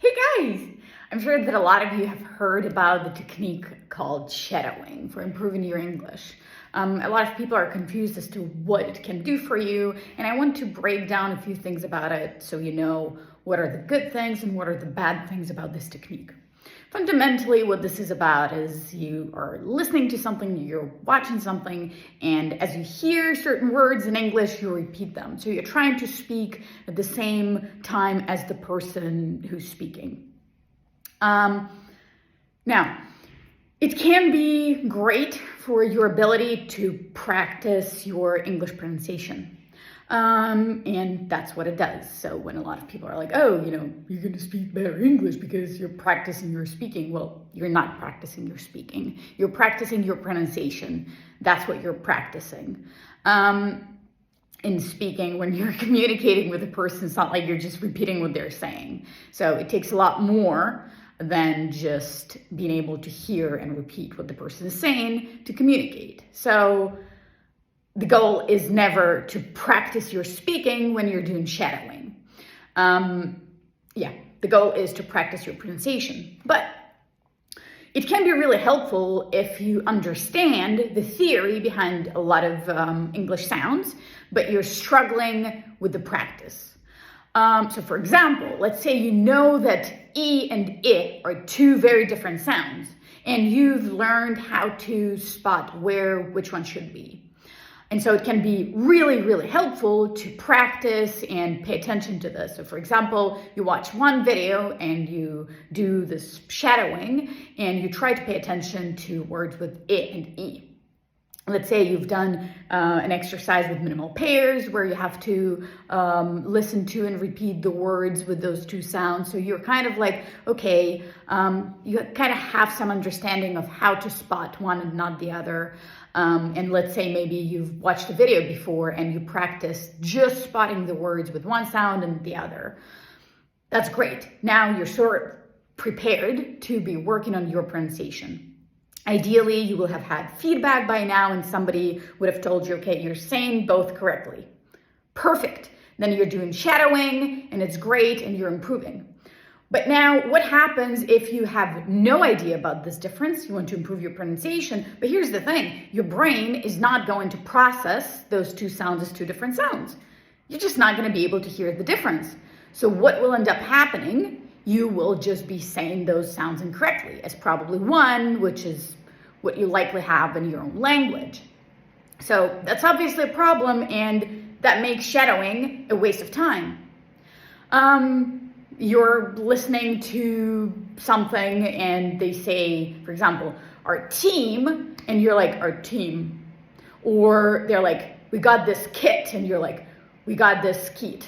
Hey guys! I'm sure that a lot of you have heard about the technique called shadowing for improving your English. A lot of people are confused as to what it can do for you, and I want to break down a few things about it so you know what are the good things and what are the bad things about this technique. Fundamentally, what this is about is you are listening to something, you're watching something, and as you hear certain words in English, you repeat them. So you're trying to speak at the same time as the person who's speaking. Now, it can be great for your ability to practice your English pronunciation. And that's what it does. So when a lot of people are like, oh, you're going to speak better English because you're practicing your speaking. Well, you're not practicing your speaking. You're practicing your pronunciation. That's what you're practicing. In speaking, when you're communicating with a person, it's not like you're just repeating what they're saying. So it takes a lot more than just being able to hear and repeat what the person is saying to communicate. So the goal is never to practice your speaking when you're doing shadowing. The goal is to practice your pronunciation. But it can be really helpful if you understand the theory behind a lot of English sounds, but you're struggling with the practice. So for example, let's say you know that E and I are two very different sounds, and you've learned how to spot which one should be. And so it can be really, really helpful to practice and pay attention to this. So for example, you watch one video and you do this shadowing and you try to pay attention to words with I and E. Let's say you've done an exercise with minimal pairs where you have to listen to and repeat the words with those two sounds. So you're kind of like, okay, you kind of have some understanding of how to spot one and not the other. And let's say maybe you've watched a video before and you practice just spotting the words with one sound and the other. That's great. Now you're sort of prepared to be working on your pronunciation. Ideally, you will have had feedback by now and somebody would have told you, okay, you're saying both correctly. Perfect. Then you're doing shadowing and it's great and you're improving. But now what happens if you have no idea about this difference? You want to improve your pronunciation, but here's the thing. Your brain is not going to process those two sounds as two different sounds. You're just not going to be able to hear the difference. So what will end up happening? You will just be saying those sounds incorrectly as probably one, which is what you likely have in your own language. So that's obviously a problem, and that makes shadowing a waste of time. You're listening to something and they say, for example, our team, and you're like, our team. Or they're like, we got this kit, and you're like, we got this kit.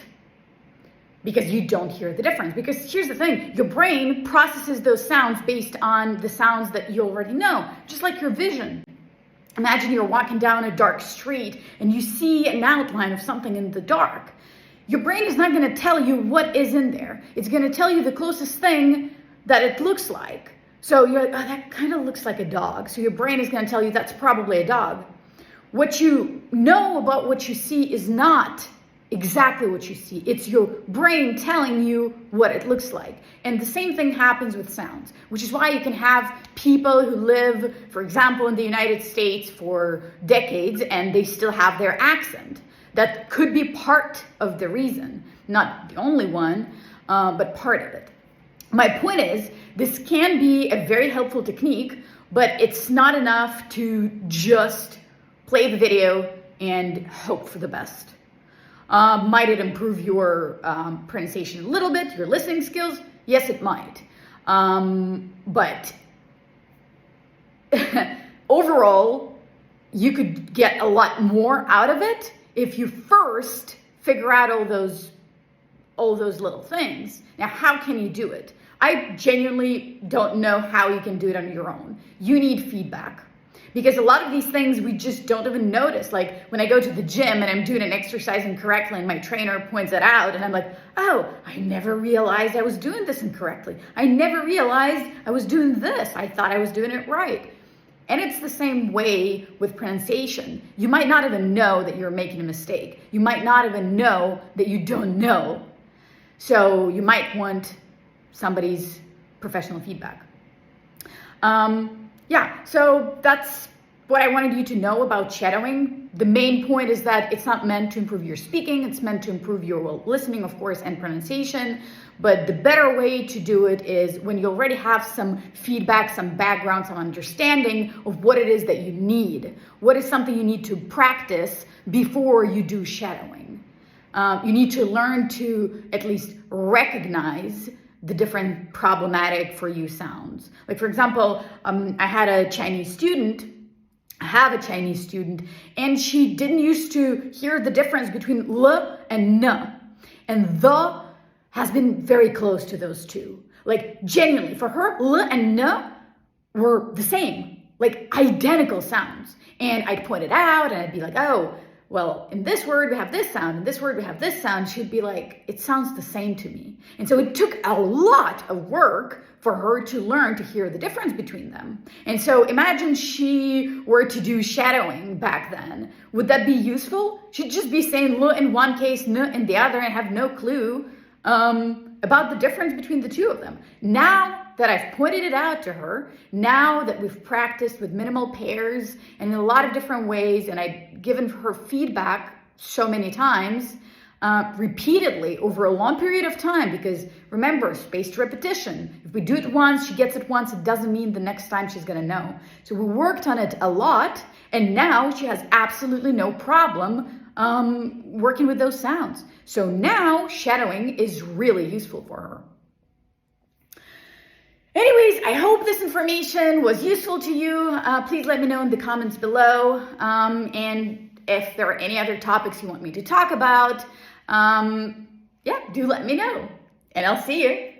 Because you don't hear the difference. Because here's the thing, your brain processes those sounds based on the sounds that you already know, just like your vision. Imagine you're walking down a dark street and you see an outline of something in the dark. Your brain is not going to tell you what is in there. It's going to tell you the closest thing that it looks like. So you're like, oh, that kind of looks like a dog. So your brain is going to tell you that's probably a dog. What you know about what you see is not exactly what you see. It's your brain telling you what it looks like. And the same thing happens with sounds, which is why you can have people who live, for example, in the United States for decades and they still have their accent. That could be part of the reason, not the only one, but part of it. My point is, this can be a very helpful technique, but it's not enough to just play the video and hope for the best. Might it improve your pronunciation a little bit, your listening skills? Yes, it might. But overall, you could get a lot more out of it if you first figure out all those little things. Now, how can you do it? I genuinely don't know how you can do it on your own. You need feedback. Because a lot of these things we just don't even notice. Like when I go to the gym and I'm doing an exercise incorrectly and my trainer points it out and I'm like, oh, I never realized I was doing this incorrectly. I never realized I was doing this. I thought I was doing it right. And it's the same way with pronunciation. You might not even know that you're making a mistake. You might not even know that you don't know. So you might want somebody's professional feedback. Yeah, so that's what I wanted you to know about shadowing. The main point is that it's not meant to improve your speaking. It's meant to improve your listening, of course, and pronunciation. But the better way to do it is when you already have some feedback, some background, some understanding of what it is that you need. What is something you need to practice before you do shadowing? You need to learn to at least recognize the different problematic for you sounds. Like, for example, I have a Chinese student, and she didn't used to hear the difference between L and N. And the has been very close to those two. Like, genuinely, for her, L and N were the same, like identical sounds. And I'd point it out, and I'd be like, oh, well, in this word, we have this sound. In this word, we have this sound. She'd be like, it sounds the same to me. And so it took a lot of work for her to learn to hear the difference between them. And so imagine she were to do shadowing back then. Would that be useful? She'd just be saying L in one case, N in the other, and have no clue about the difference between the two of them. Now that I've pointed it out to her, now that we've practiced with minimal pairs and in a lot of different ways, and I've given her feedback so many times, repeatedly over a long period of time, because remember, spaced repetition. If we do it once, she gets it once, it doesn't mean the next time she's gonna know. So we worked on it a lot, and now she has absolutely no problem working with those sounds. So now shadowing is really useful for her. Anyways, I hope this information was useful to you. Please let me know in the comments below. And if there are any other topics you want me to talk about, yeah, do let me know. And I'll see you